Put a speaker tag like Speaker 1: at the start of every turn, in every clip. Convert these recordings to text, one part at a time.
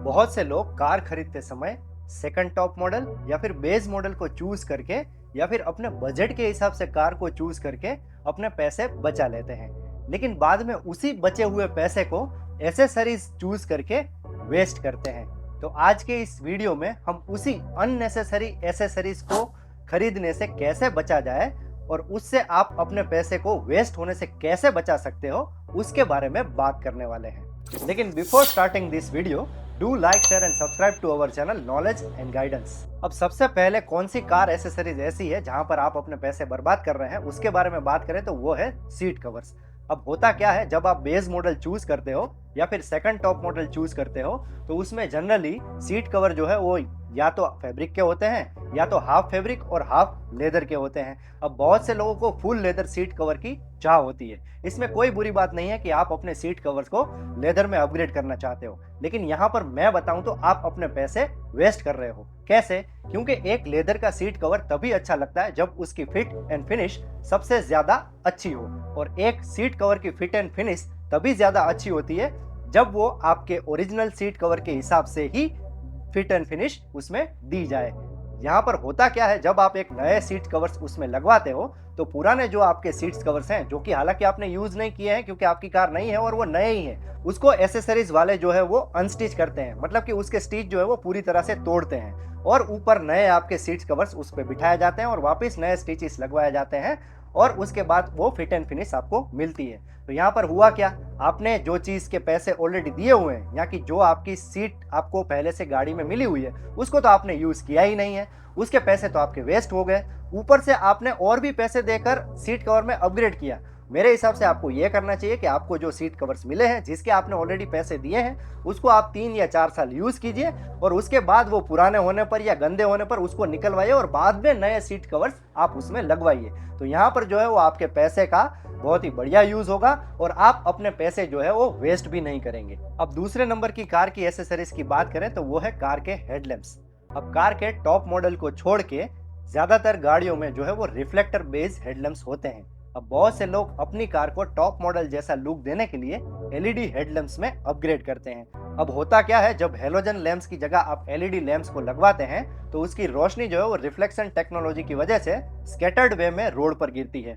Speaker 1: बहुत से लोग कार खरीदते समय सेकंड टॉप मॉडल या फिर बेस मॉडल को चूज करके या फिर अपने बजट के हिसाब से कार को चूज करके अपने पैसे बचा लेते हैं, लेकिन बाद में उसी बचे हुए पैसे को एसेसरीज चूज करके वेस्ट करते हैं। तो आज के इस वीडियो में हम उसी अननेसेसरी एसेसरीज को खरीदने से कैसे बचा जाए और उससे आप अपने पैसे को वेस्ट होने से कैसे बचा सकते हो, उसके बारे में बात करने वाले हैं। लेकिन before starting this video, do like, share and subscribe to our channel knowledge and guidance. अब सबसे पहले कौन सी कार एसेसरीज ऐसी है जहां पर आप अपने पैसे बर्बाद कर रहे हैं, उसके बारे में बात करें तो वो है सीट कवर्स। अब होता क्या है, जब आप बेस मॉडल चूज करते हो या फिर सेकंड टॉप मॉडल चूज करते हो तो उसमें जनरली सीट कवर जो है वो या तो फैब्रिक के होते हैं या तो हाफ फैब्रिक और हाफ लेदर के होते हैं। अब बहुत से लोगों को फुल लेदर सीट कवर की चाह होती है। इसमें कोई बुरी बात नहीं है कि आप अपने सीट कवर्स को लेदर में अपग्रेड करना चाहते हो, लेकिन यहाँ पर मैं बताऊं तो आप अपने पैसे वेस्ट कर रहे हो। कैसे? क्योंकि एक लेदर का सीट कवर तभी अच्छा लगता है जब उसकी फिट एंड फिनिश सबसे ज्यादा अच्छी हो, और एक सीट कवर की फिट एंड फिनिश तभी ज्यादा अच्छी होती है जब वो आपके ओरिजिनल सीट कवर के हिसाब से ही फिट एंड फिनिश उसमें दी जाए। यहाँ पर होता क्या है, जब आप एक नए सीट कवर्स उसमें लगवाते हो तो पुराने जो आपके सीट्स कवर्स हैं, जो कि हालांकि आपने यूज नहीं किए हैं क्योंकि आपकी कार नई है और वो नए ही हैं, उसको एसेसरीज वाले जो है वो अनस्टिच करते हैं, मतलब कि उसके स्टिच जो है वो पूरी तरह से तोड़ते हैं और ऊपर नए आपके सीट्स कवर्स उस पर बिठाए जाते हैं और वापस नए स्टिचेस लगवाए जाते हैं और उसके बाद वो फिट एंड फिनिश आपको मिलती है। तो यहाँ पर हुआ क्या, आपने जो चीज़ के पैसे ऑलरेडी दिए हुए हैं या कि जो आपकी सीट आपको पहले से गाड़ी में मिली हुई है उसको तो आपने यूज़ किया ही नहीं है, उसके पैसे तो आपके वेस्ट हो गए। ऊपर से आपने और भी पैसे देकर सीट कवर में अपग्रेड किया। मेरे हिसाब से आपको यह करना चाहिए कि आपको जो सीट कवर्स मिले हैं, जिसके आपने ऑलरेडी पैसे दिए हैं, उसको आप 3 या 4 साल यूज कीजिए और उसके बाद वो पुराने होने पर या गंदे होने पर उसको निकलवाइए और बाद में नए सीट कवर्स आप उसमें लगवाइए। तो यहाँ पर जो है वो आपके पैसे का बहुत ही बढ़िया यूज होगा और आप अपने पैसे जो है वो वेस्ट भी नहीं करेंगे। अब दूसरे नंबर की कार की एसेसरीज की बात करें तो वो है कार के हेडलैम्प्स। अब कार के टॉप मॉडल को छोड़ के ज्यादातर गाड़ियों में जो है वो रिफ्लेक्टर बेस्ड हेडलैम्प्स होते हैं। अब बहुत से लोग अपनी कार को टॉप मॉडल जैसा लुक देने के लिए एलईडी हेडलैम्प्स में अपग्रेड करते हैं। अब होता क्या है, जब हेलोजन लैंप्स की जगह आप एलईडी लैंप्स को लगवाते हैं तो उसकी रोशनी जो है वो रिफ्लेक्शन टेक्नोलॉजी की वजह से स्कैटर्ड वे में रोड पर गिरती है।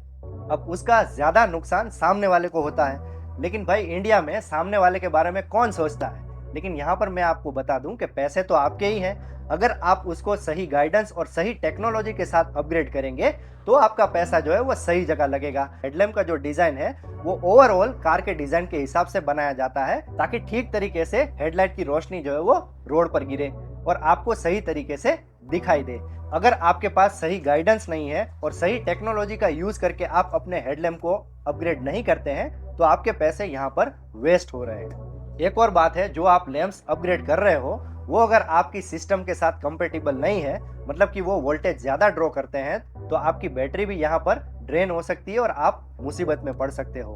Speaker 1: अब उसका ज्यादा नुकसान सामने वाले को होता है, लेकिन भाई इंडिया में सामने वाले के बारे में कौन सोचता है। लेकिन यहाँ पर मैं आपको बता दूं कि पैसे तो आपके ही हैं। अगर आप उसको सही गाइडेंस और सही टेक्नोलॉजी के साथ अपग्रेड करेंगे तो आपका पैसा जो है वो सही जगह लगेगा। हेडलैम्प का जो डिजाइन है वो ओवरऑल कार के डिजाइन के हिसाब से बनाया जाता है ताकि ठीक तरीके से हेडलाइट की रोशनी जो है वो रोड पर गिरे और आपको सही तरीके से दिखाई दे। अगर आपके पास सही गाइडेंस नहीं है और सही टेक्नोलॉजी का यूज करके आप अपने हेडलैम्प को अपग्रेड नहीं करते हैं तो आपके पैसे यहाँ पर वेस्ट हो रहे हैं। एक और बात है, जो आप लैंप्स अपग्रेड कर रहे हो वो अगर आपकी सिस्टम के साथ कंपेटिबल नहीं है, मतलब कि वो वोल्टेज ज्यादा ड्रॉ करते हैं, तो आपकी बैटरी भी यहाँ पर ड्रेन हो सकती है और आप मुसीबत में पड़ सकते हो।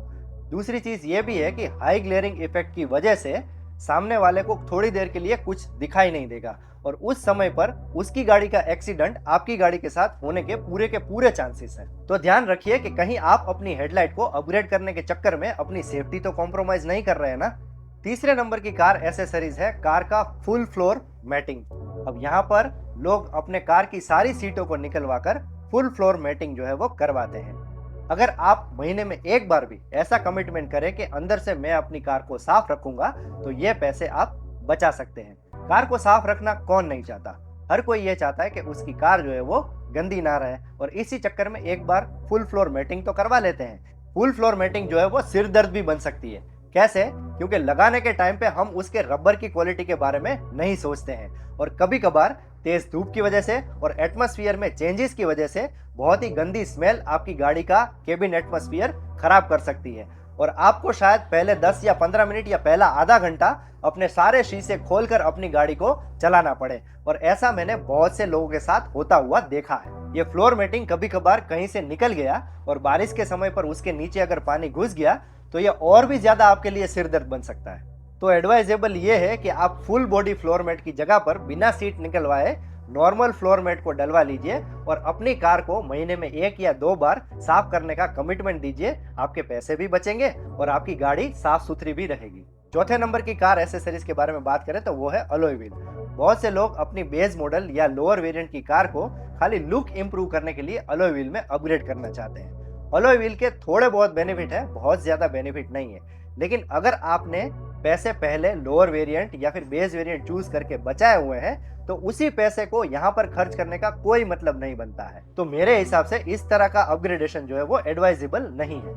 Speaker 1: दूसरी चीज ये भी है कि हाई ग्लेयरिंग इफेक्ट की वजह से सामने वाले को थोड़ी देर के लिए कुछ दिखाई नहीं देगा और उस समय पर उसकी गाड़ी का एक्सीडेंट आपकी गाड़ी के साथ होने के पूरे चांसेस हैं। तो ध्यान रखिए कि कहीं आप अपनी हेडलाइट को अपग्रेड करने के चक्कर में अपनी सेफ्टी तो कॉम्प्रोमाइज नहीं कर रहे हैं ना। तीसरे नंबर की कार एसेसरीज है कार का फुल फ्लोर मैटिंग। अब यहाँ पर लोग अपने कार की सारी सीटों को निकलवाकर फुल फ्लोर मैटिंग जो है वो करवाते हैं। अगर आप महीने में एक बार भी ऐसा कमिटमेंट करें कि अंदर से मैं अपनी कार को साफ रखूंगा तो ये पैसे आप बचा सकते हैं। कार को साफ रखना कौन नहीं चाहता, हर कोई ये चाहता है कि उसकी कार जो है वो गंदी ना रहे, और इसी चक्कर में एक बार फुल फ्लोर मैटिंग तो करवा लेते हैं। फुल फ्लोर मैटिंग जो है वो सिर दर्द भी बन सकती है। कैसे? क्योंकि लगाने के टाइम पे हम उसके रबर की क्वालिटी के बारे में नहीं सोचते हैं और कभी कभार तेज धूप की वजह से और एटमॉस्फेयर में चेंजेस की वजह से बहुत ही गंदी स्मेल आपकी गाड़ी का केबिन एटमॉस्फेयर खराब कर सकती है और आपको शायद पहले 10 या 15 मिनट या पहला आधा घंटा अपने सारे शीशे खोलकर अपनी गाड़ी को चलाना पड़े, और ऐसा मैंने बहुत से लोगों के साथ होता हुआ देखा है। ये फ्लोर मैटिंग कभी कभार कहीं से निकल गया और बारिश के समय पर उसके नीचे अगर पानी घुस गया तो ये और भी ज्यादा आपके लिए सिरदर्द बन सकता है। तो एडवाइजेबल ये है कि आप फुल बॉडी फ्लोर मैट की जगह पर बिना सीट निकलवाए नॉर्मल फ्लोर मैट को डलवा लीजिए और अपनी कार को महीने में 1 या 2 बार साफ करने का कमिटमेंट दीजिए। आपके पैसे भी बचेंगे और आपकी गाड़ी साफ सुथरी भी रहेगी। चौथे नंबर की कार एसेसरीज के बारे में बात करें तो वो है अलॉय व्हील। बहुत से लोग अपनी बेस मॉडल या लोअर वेरिएंट की कार को खाली लुक इंप्रूव करने के लिए अलॉय व्हील में अपग्रेड करना चाहते हैं। अलॉय व्हील के थोड़े बहुत बेनिफिट है, बहुत ज्यादा बेनिफिट नहीं है। लेकिन अगर आपने पैसे पहले लोअर वेरिएंट या फिर बेस वेरिएंट चूज करके बचाए हुए हैं तो उसी पैसे को यहाँ पर खर्च करने का कोई मतलब नहीं बनता है। तो मेरे हिसाब से इस तरह का अपग्रेडेशन जो है वो एडवाइजेबल नहीं है।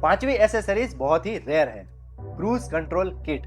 Speaker 1: पांचवी एसेसरीज बहुत ही रेयर है, क्रूज कंट्रोल किट।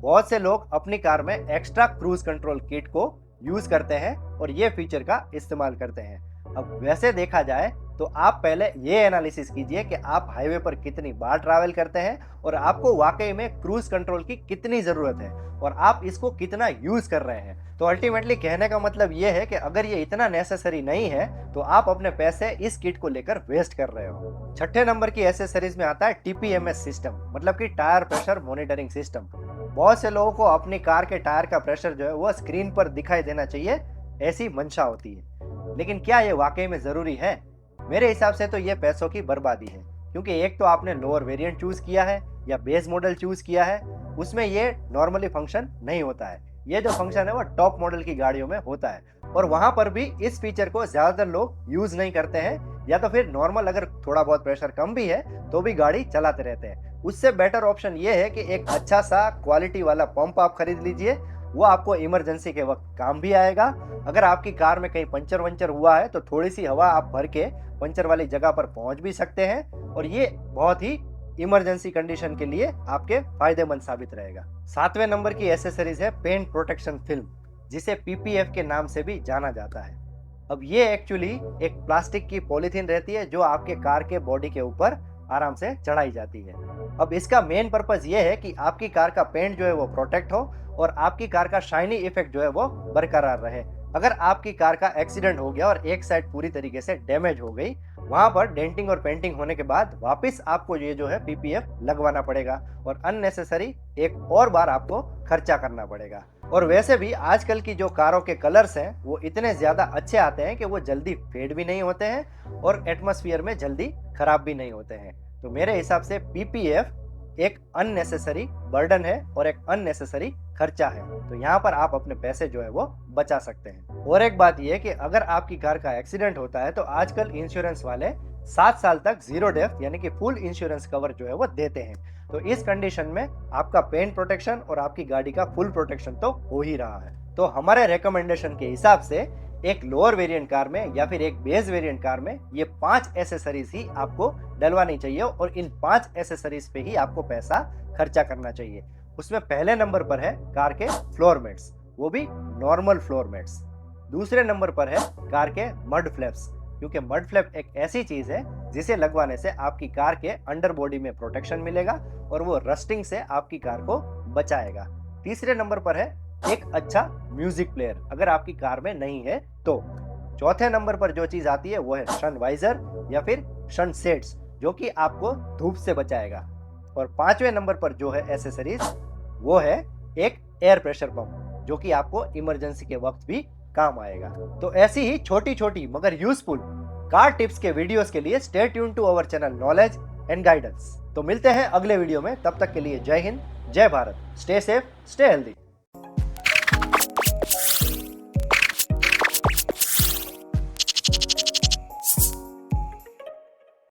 Speaker 1: बहुत से लोग अपनी कार में एक्स्ट्रा क्रूज कंट्रोल किट को यूज करते हैं और ये फीचर का इस्तेमाल करते हैं। अब वैसे देखा जाए तो आप पहले ये एनालिसिस कीजिए कि आप हाईवे पर कितनी बार ट्रैवल करते हैं और आपको वाकई में क्रूज कंट्रोल की कितनी जरूरत है और आप इसको कितना यूज कर रहे हैं। तो अल्टीमेटली कहने का मतलब ये है कि अगर ये इतना नेसेसरी नहीं है तो आप अपने पैसे इस किट को लेकर वेस्ट कर रहे हो। छठे नंबर की एसेसरीज में आता है टीपीएमएस सिस्टम, मतलब कि टायर प्रेशर मॉनिटरिंग सिस्टम। बहुत से लोगों को अपनी कार के टायर का प्रेशर जो है वो स्क्रीन पर दिखाई देना चाहिए, ऐसी मंशा होती है। लेकिन क्या ये वाकई में जरूरी है? मेरे हिसाब से तो ये पैसों की बर्बादी है, क्योंकि एक तो आपने लोअर वेरिएंट चूज किया है या बेस मॉडल चूज किया है, उसमें ये नॉर्मली फंक्शन नहीं होता है। ये जो फंक्शन है वो टॉप मॉडल की गाड़ियों में होता है और वहां पर भी इस फीचर को ज्यादातर लोग यूज नहीं करते हैं, या तो फिर नॉर्मल अगर थोड़ा बहुत प्रेशर कम भी है तो भी गाड़ी चलाते रहते हैं। उससे बेटर ऑप्शन ये है कि एक अच्छा सा क्वालिटी वाला पंप आप खरीद लीजिए, वो आपको इमरजेंसी के वक्त काम भी आएगा। अगर आपकी कार में कहीं पंचर वंचर हुआ है तो थोड़ी सी हवा आप भर के पंचर वाली जगह पर पहुंच भी सकते हैं और ये बहुत ही इमरजेंसी कंडीशन के लिए आपके फायदेमंद साबित रहेगा। सातवें नंबर की एसेसरीज है पेंट प्रोटेक्शन फिल्म, जिसे पीपीएफ के नाम से भी जाना जाता है। अब ये एक्चुअली एक प्लास्टिक की पॉलीथीन रहती है जो आपके कार के बॉडी के ऊपर आराम से चढ़ाई जाती है। अब इसका मेन पर्पस ये है कि आपकी कार का पेंट जो है वो प्रोटेक्ट हो और आपकी कार का शाइनी इफेक्ट जो है वो बरकरार रहे। अगर आपकी कार का एक्सीडेंट हो गया और एक साइड पूरी तरीके से डैमेज हो गई, वहां पर डेंटिंग और पेंटिंग होने के बाद वापस आपको ये जो है पीपीएफ लगवाना पड़ेगा और अननेसेसरी एक और बार आपको खर्चा करना पड़ेगा। और वैसे भी आजकल की जो कारों के कलर्स हैं वो इतने ज्यादा अच्छे आते हैं कि वो जल्दी फेड भी नहीं होते हैं और एटमॉस्फेयर में जल्दी खराब भी नहीं होते हैं। तो मेरे हिसाब से पीपीएफ एक अननेसेसरी बर्डन है और एक अननेसेसरी खर्चा है। तो यहाँ पर आप अपने पैसे जो है वो बचा सकते हैं। और एक बात यह है कि अगर आपकी कार का एक्सीडेंट होता है तो आजकल इंश्योरेंस वाले 7 साल तक जीरो डेथ यानी कि फुल इंश्योरेंस कवर जो है वो देते हैं। तो इस कंडीशन में आपका पेंट प्रोटेक्शन और आपकी गाड़ी का फुल प्रोटेक्शन तो हो ही रहा है। तो हमारे रिकमेंडेशन के हिसाब से एक लोअर वेरिएंट कार में या फिर एक बेस वेरिएंट कार में ये 5 एसेसरीज ही आपको डलवानी चाहिए और इन 5 एसेसरीज पे ही आपको पैसा खर्चा करना चाहिए। उसमें पहले नंबर पर है कार के फ्लोर मैट्स, वो भी नॉर्मल फ्लोर मैट्स। दूसरे नंबर पर है कार के मड फ्लैप्स, क्योंकि मड फ्लैप एक ऐसी चीज है जिसे लगवाने से आपकी कार के अंडर बॉडी में प्रोटेक्शन मिलेगा और वो रस्टिंग से आपकी कार को बचाएगा। तीसरे नंबर पर है एक अच्छा म्यूजिक प्लेयर, अगर आपकी कार में नहीं है तो। चौथे नंबर पर जो चीज आती है वो है सन वाइजर या फिर सन सेट्स, जो कि आपको धूप से बचाएगा। और पांचवें नंबर पर जो है एसेसरीज वो है एक एयर प्रेशर पंप, जो कि आपको इमरजेंसी के वक्त भी काम आएगा। तो ऐसी ही छोटी छोटी मगर यूजफुल कार टिप्स के वीडियोस के लिए stay tune to our channel knowledge and guidance. तो मिलते हैं अगले वीडियो में, तब तक के लिए जय हिंद, जय Bharat, stay safe, stay healthy.